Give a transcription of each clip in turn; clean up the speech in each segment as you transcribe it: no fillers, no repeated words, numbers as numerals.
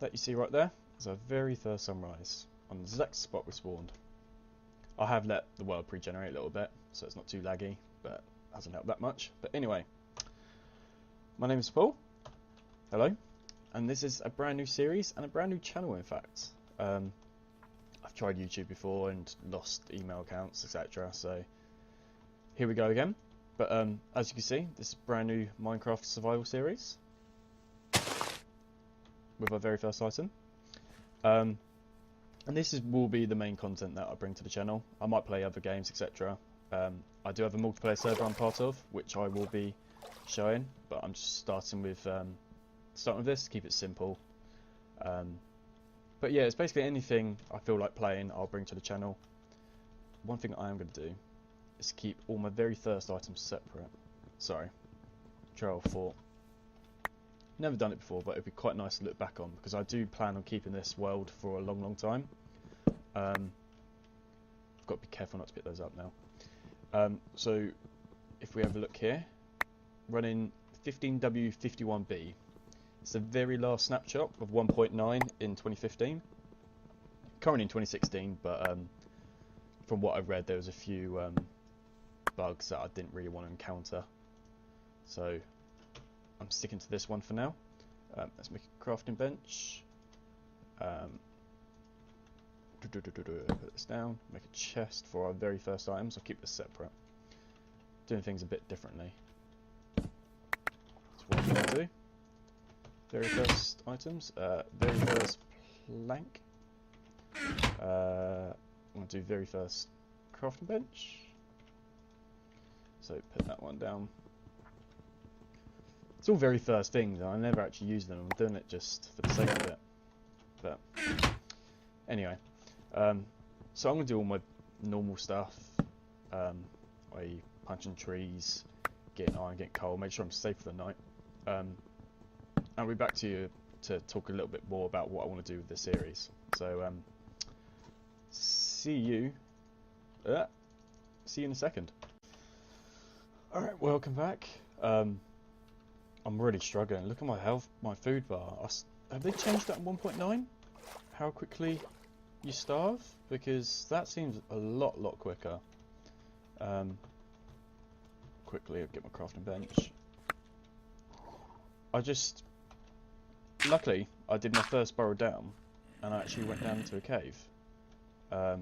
that you see right there is our very first sunrise on the exact spot we spawned. I have let the world pre-generate a little bit, so it's not too laggy, but hasn't helped that much. But anyway, my name is Paul. Hello, and this is a brand new series and a brand new channel. In fact, I've tried YouTube before and lost email accounts, etc. So here we go again. But as you can see, this is a brand new Minecraft survival series with our very first item. And this will be the main content that I bring to the channel. I might play other games, etc. I do have a multiplayer server I'm part of, which I will be showing, but I'm just starting with this to keep it simple. But yeah, it's basically anything I feel like playing, I'll bring to the channel. One thing I am going to do is keep all my very first items separate. Sorry, trail of thought. Never done it before, but it'd be quite nice to look back on, because I do plan on keeping this world for a long time. I've got to be careful not to pick those up now. So if we have a look here, running 15W51B. It's the very last snapshot of 1.9 in 2015. Currently in 2016, but from what I've read, there was a few bugs that I didn't really want to encounter. So I'm sticking to this one for now. Let's make a crafting bench. Put this down. Make a chest for our very first items. I'll keep this separate. Doing things a bit differently. That's what I'm going to do. Very first items. Very first plank. I'm going to do very first crafting bench. So put that one down. It's all very first things. I never actually use them. I'm doing it just for the sake of it. But anyway, so I'm gonna do all my normal stuff. I punching trees, getting iron, getting coal, make sure I'm safe for the night. I'll be back to you to talk a little bit more about what I want to do with this series. So see you in a second. All right, welcome back. I'm really struggling. Look at my health, my food bar. Have they changed that in 1.9? How quickly you starve? Because that seems a lot quicker. Quickly, I'll get my crafting bench. Luckily, I did my first burrow down, and I actually went down into a cave. I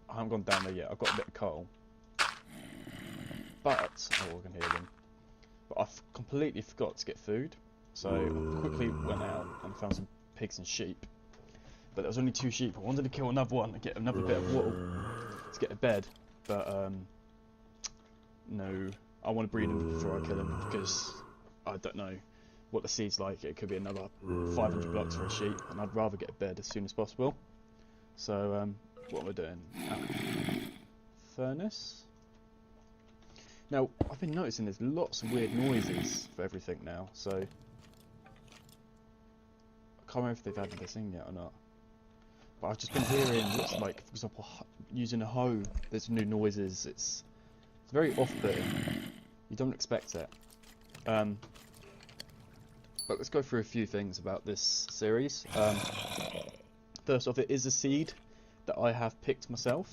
haven't gone down there yet. I've got a bit of coal. But, oh, I can hear them. But I completely forgot to get food, so I quickly went out and found some pigs and sheep. But there was only 2 sheep. I wanted to kill another one and get another bit of wool to get a bed, but no, I want to breed them before I kill them, because I don't know what the seed's like. It could be another 500 blocks for a sheep, and I'd rather get a bed as soon as possible. So what am I doing? Furnace. Now, I've been noticing there's lots of weird noises for everything now, so I can't remember if they've added this in yet or not. But I've just been hearing lots of, like, for example, using a hoe, there's new noises. It's very off-putting. You don't expect it. But let's go through a few things about this series. First off, it is a seed that I have picked myself.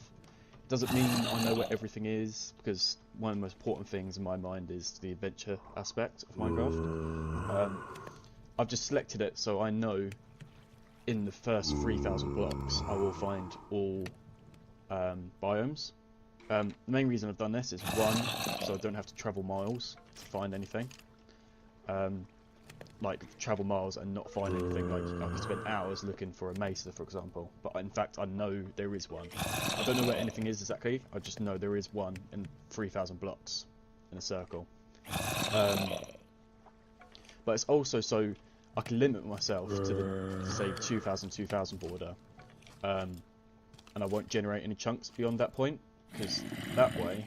Doesn't mean I know where everything is, because one of the most important things in my mind is the adventure aspect of Minecraft. I've just selected it so I know in the first 3,000 blocks I will find all biomes. The main reason I've done this is, one, so I don't have to travel miles to find anything. Like, travel miles and not find anything. Like, I could spend hours looking for a mesa, for example, but in fact I know there is one. I don't know where anything is exactly, I just know there is one in 3,000 blocks in a circle. But it's also so I can limit myself to the, say, 2,000 border, and I won't generate any chunks beyond that point, because that way,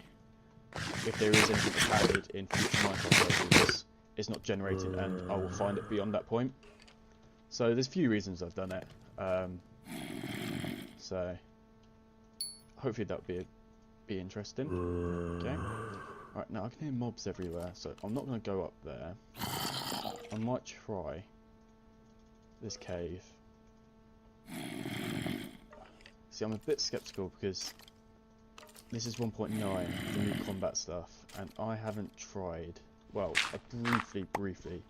if there is anything added in future Minecraft versions, it's not generated, and I will find it beyond that point. So there's a few reasons I've done it. So hopefully that'll be interesting. Okay. Right, now I can hear mobs everywhere, so I'm not going to go up there. I might try. this cave. See, I'm a bit skeptical because this is 1.9, the new combat stuff, and I haven't tried. Well, I briefly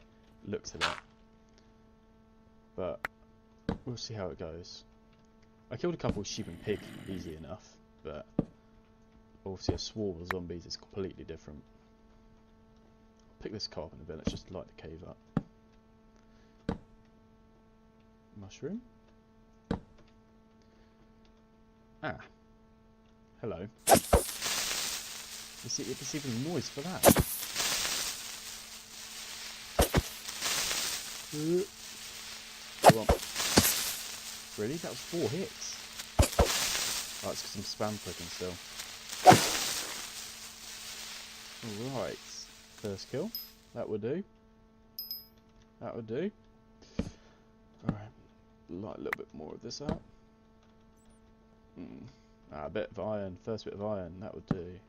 looked at it, but we'll see how it goes. I killed a couple of sheep and pig easy enough, but obviously a swarm of zombies is completely different. I'll pick this car up in a bit. Let's just light the cave up. Mushroom. Ah, hello. You see, it's even noise for that. Come on. Really? That was 4 hits. Oh, it's because I'm spam clicking still. Alright. First kill. That would do. That would do. Alright. Light a little bit more of this up. A bit of iron. First bit of iron. That would do.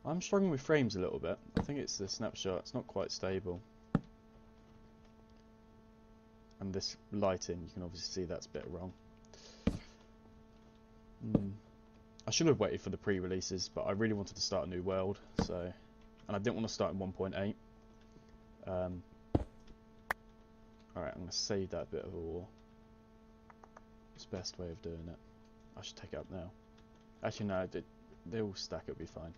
I'm struggling with frames a little bit. I think it's the snapshot. It's not quite stable. And this lighting, you can obviously see that's a bit wrong. I should have waited for the pre-releases, but I really wanted to start a new world, so, and I didn't want to start in 1.8. Alright, I'm going to save that bit of ore. It's the best way of doing it. I should take it up now. Actually, no, they all stack, it'll be fine.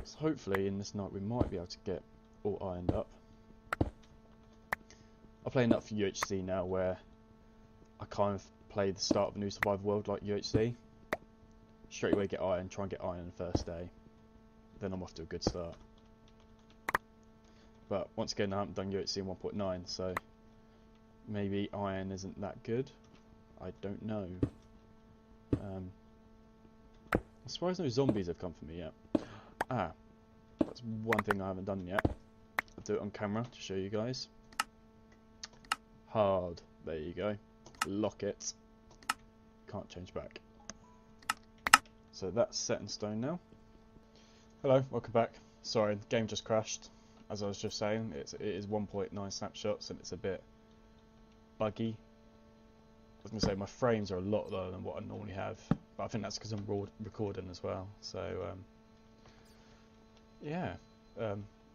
So hopefully in this night we might be able to get all ironed up. I play enough for UHC now where I kind of play the start of a new survival world like UHC. Straight away get iron, try and get iron the first day. Then I'm off to a good start. But once again, I haven't done UHC in 1.9, so maybe iron isn't that good. I don't know. I'm surprised no zombies have come for me yet. Ah, that's one thing I haven't done yet. I'll do it on camera to show you guys. Hard. There you go. Lock it. Can't change back. So that's set in stone now. Hello, welcome back. Sorry, the game just crashed. As I was just saying, it is 1.9 snapshots and it's a bit buggy. I was going to say my frames are a lot lower than what I normally have, but I think that's because I'm recording as well. So yeah,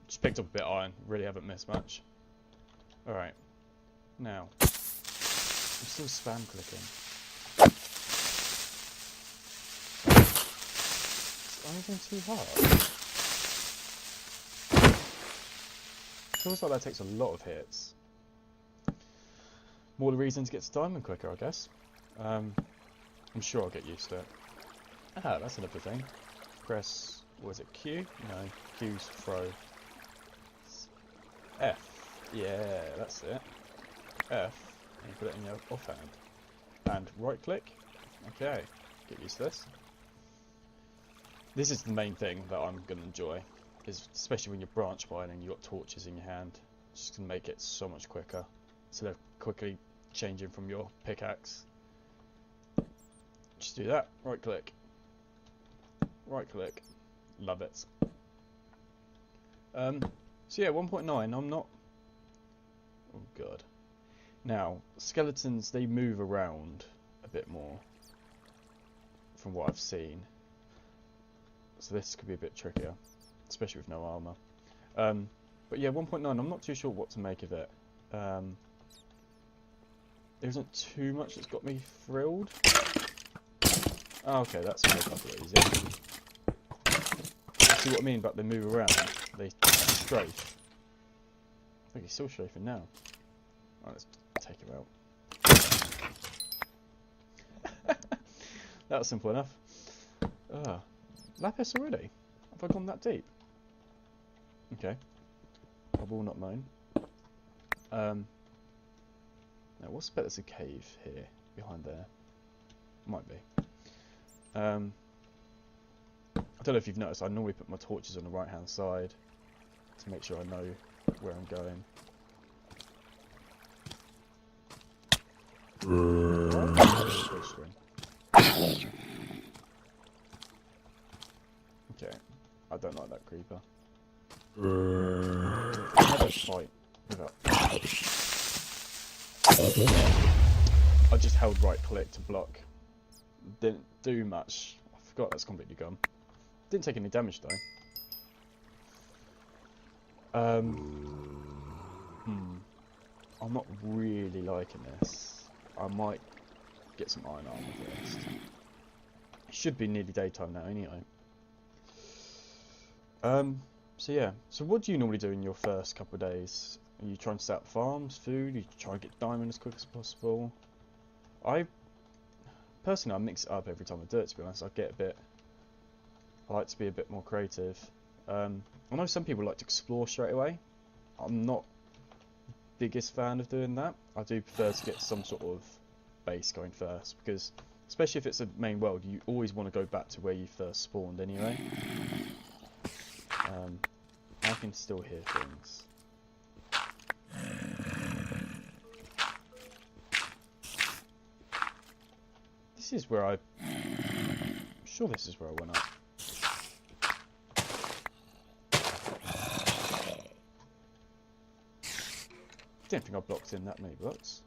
just picked up a bit of iron. Really haven't missed much. All right, now I'm still spam clicking. Is anything too hard? Feels like that takes a lot of hits. More the reason to get to diamond quicker, I guess. I'm sure I'll get used to it. Ah, that's another thing. Press, was it Q? No, Q's throw. F. Yeah, that's it. F, and you put it in your offhand. And right click. Okay, get used to this. This is the main thing that I'm going to enjoy, is especially when you're branch mining, you've got torches in your hand. It's just going to make it so much quicker. Instead of quickly changing from your pickaxe. Just do that, right click. Right click. Love it. So yeah, 1.9, I'm not... Oh god. Now, skeletons, they move around a bit more from what I've seen. So this could be a bit trickier, especially with no armour. But yeah, 1.9, I'm not too sure what to make of it. There isn't too much that's got me thrilled. Oh, okay, that's a bit easier. See what I mean about they move around? They strafe. I think he's still strafing now. Right, let's take him out. That was simple enough. Lapis already? Have I gone that deep? Okay. I will not moan. Now, what's the bit that's a cave here, behind there? Might be. I don't know if you've noticed, I normally put my torches on the right hand side to make sure I know where I'm going. Okay, I don't like that creeper. first fight without... I just held right click to block. Didn't do much. I forgot that's completely gone. Didn't take any damage though. I'm not really liking this. I might get some iron armor first. It should be nearly daytime now anyway. So yeah. So what do you normally do in your first couple of days? Are you trying to set up farms, food? Are you trying to get diamond as quick as possible? Personally, I mix it up every time I do it, to be honest. I like to be a bit more creative. I know some people like to explore straight away. I'm not the biggest fan of doing that. I do prefer to get some sort of base going first, because especially if it's a main world, you always want to go back to where you first spawned anyway. I can still hear things. This is where I'm sure this is where I went up. I don't think I blocked in that many blocks.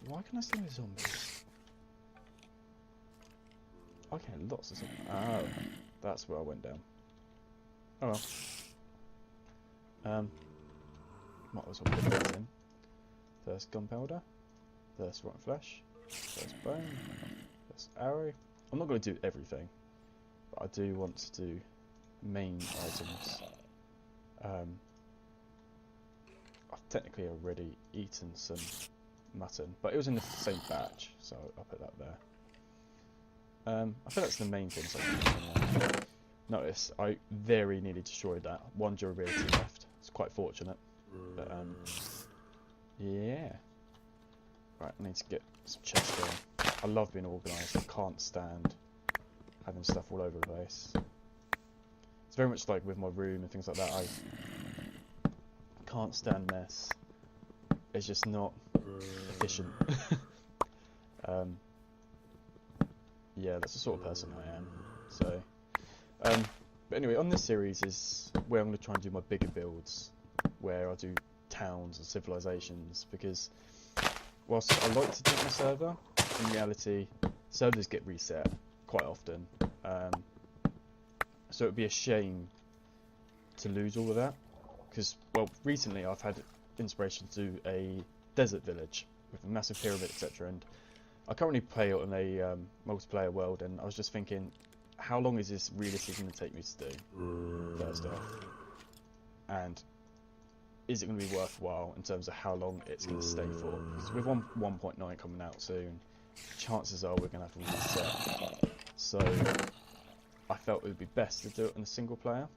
Why can I still hear zombies? Okay, lots of zombies. Oh, that's where I went down. Oh well. Might as well put this in. First gunpowder. First rotten flesh. First bone. First arrow. I'm not going to do everything, but I do want to do main items. I've technically already eaten some mutton, but it was in the same batch, so I'll put that there. I think that's the main thing. So notice I very nearly destroyed that. 1 durability left. It's quite fortunate, but yeah. Right, I need to get some chests going. I love being organised. I can't stand having stuff all over the place. It's very much like with my room and things like that. I can't stand mess. It's just not efficient. Yeah, that's the sort of person I am. So, but anyway, on this series is where I'm going to try and do my bigger builds, where I do towns and civilizations, because whilst I like to do my server, in reality, servers get reset quite often. So it would be a shame to lose all of that, because, well, recently I've had inspiration to do a desert village with a massive pyramid, etc. And I currently play on a multiplayer world, and I was just thinking, how long is this realistically going to take me to do, first off? And is it going to be worthwhile in terms of how long it's going to stay for? Because with 1.9 coming out soon, chances are we're going to have to reset. So I felt it would be best to do it in a single player.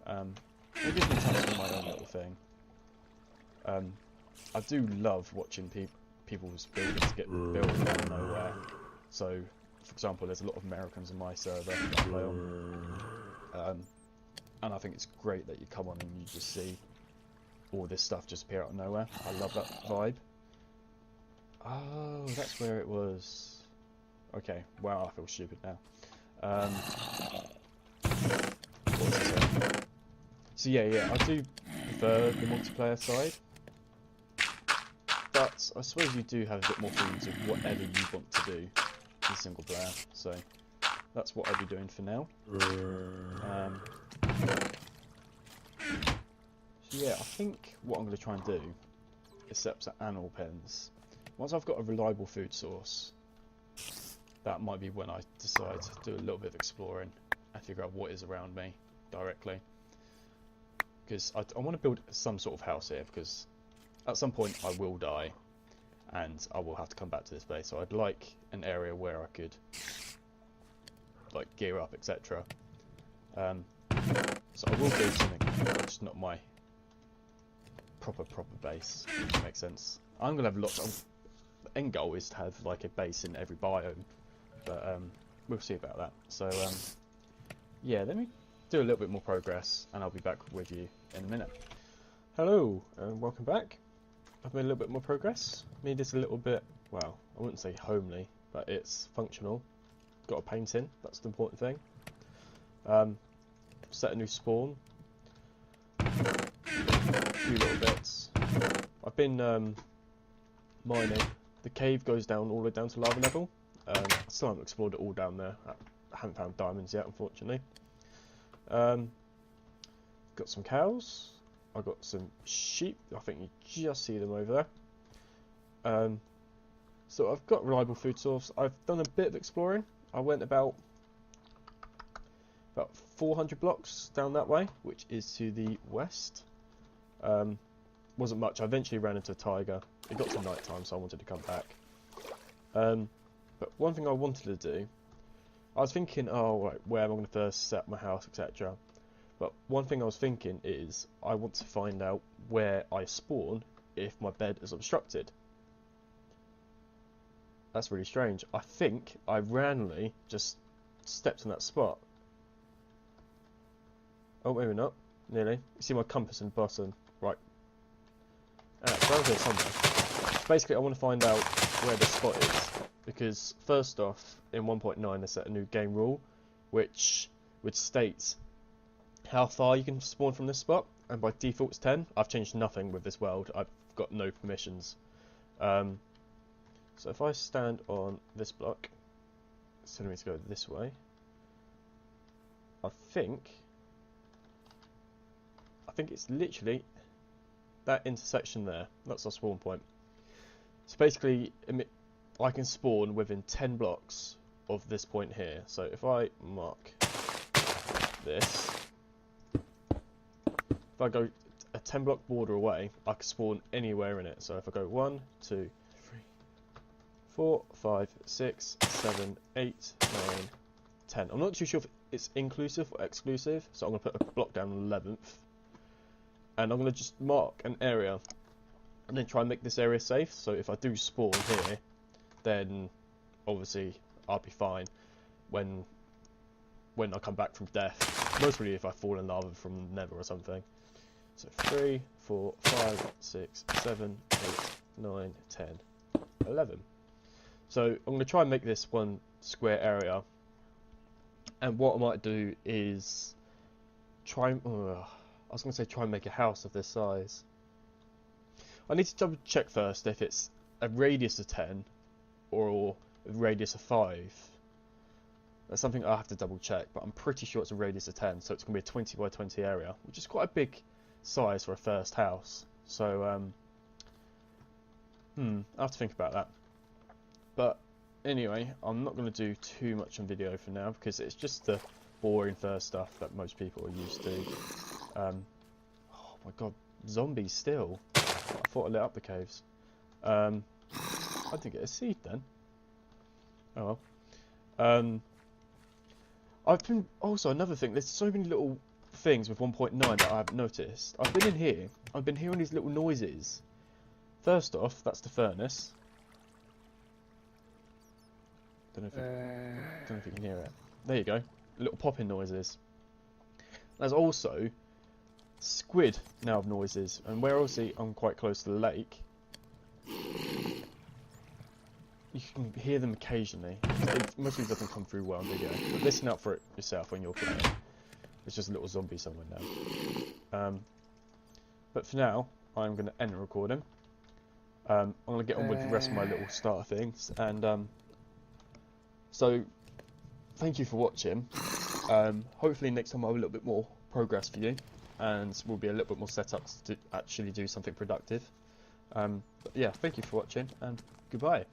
It gives me time to do my own little thing. I do love watching people's buildings get built out of nowhere. So, for example, there's a lot of Americans in my server that I play on. And I think it's great that you come on and you just see all this stuff just appear out of nowhere. I love that vibe. Oh, that's where it was. Okay, wow, I feel stupid now. What's this one? So yeah, I do prefer the multiplayer side, but I suppose you do have a bit more freedom to whatever you want to do in single player. So that's what I'll be doing for now. So yeah, I think what I'm going to try and do is set up some animal pens. Once I've got a reliable food source, that might be when I decide to do a little bit of exploring and figure out what is around me directly. Because I want to build some sort of house here, because at some point I will die and I will have to come back to this place. So I'd like an area where I could like gear up, etc. So I will build something, just not my proper base, if that makes sense. I'm gonna have lots of, the end goal is to have like a base in every biome, but we'll see about that. So yeah, let me do a little bit more progress and I'll be back with you in a minute. Hello and welcome back. I've made a little bit more progress. Made this a little bit, well, I wouldn't say homely, but it's functional. Got a paint in, that's the important thing. Set a new spawn. few little bits. I've been mining. The cave goes down all the way down to lava level. I still haven't explored it all down there. I haven't found diamonds yet, unfortunately. Got some cows. I've got some sheep. I think you just see them over there. So I've got reliable food source. I've done a bit of exploring. I went about 400 blocks down that way, which is to the west. Wasn't much. I eventually ran into a tiger. It got to night time, so I wanted to come back. But one thing I wanted to do, I was thinking, oh, right, where am I going to first set my house, etc. But one thing I was thinking is, I want to find out where I spawn if my bed is obstructed. That's really strange. I think I randomly just stepped in that spot. Oh, maybe not. Nearly. You see my compass in the bottom. Right. It's around here somewhere. Basically, I want to find out where the spot is. Because, first off, in 1.9 they set a new game rule, which would state how far you can spawn from this spot. And by default it's 10. I've changed nothing with this world. I've got no permissions. So if I stand on this block, it's telling me to go this way. I think it's literally that intersection there. That's our spawn point. So basically, I can spawn within 10 blocks of this point here. So if I mark this, if I go a 10 block border away, I can spawn anywhere in it. So if I go 1, 2, 3, 4, 5, 6, 7, 8, 9, 10. I'm not too sure if it's inclusive or exclusive, so I'm going to put a block down on the 11th. And I'm going to just mark an area and then try and make this area safe. So if I do spawn here, then obviously I'll be fine when I come back from death. Mostly if I fall in lava from the nether or something. So 3, 4, 5, 6, 7, 8, 9, 10, 11. So I'm going to try and make this one square area. And what I might do is try and make a house of this size. I need to double check first if it's a radius of 10 or a radius of 5. That's something I have to double check, but I'm pretty sure it's a radius of 10, so it's going to be a 20 by 20 area, which is quite a big size for a first house. So, I have to think about that. But anyway, I'm not going to do too much on video for now, because it's just the boring first stuff that most people are used to. Oh my god, zombies still. I thought I lit up the caves. I didn't get a seed then. Oh well. I've been, also another thing, there's so many little things with 1.9 that I haven't noticed. I've been in here, I've been hearing these little noises. First off, that's the furnace. Don't know if you can hear it. There you go, little popping noises. There's also squid now have noises, and where obviously I'm quite close to the lake, you can hear them occasionally. It mostly doesn't come through well on video, but listen out for it yourself when you're playing. There's just a little zombie somewhere now. But for now, I'm going to end the recording. I'm going to get on with the rest of my little starter things, and so thank you for watching. Hopefully next time I'll have a little bit more progress for you, and we'll be a little bit more set up to actually do something productive. But yeah, thank you for watching, and goodbye.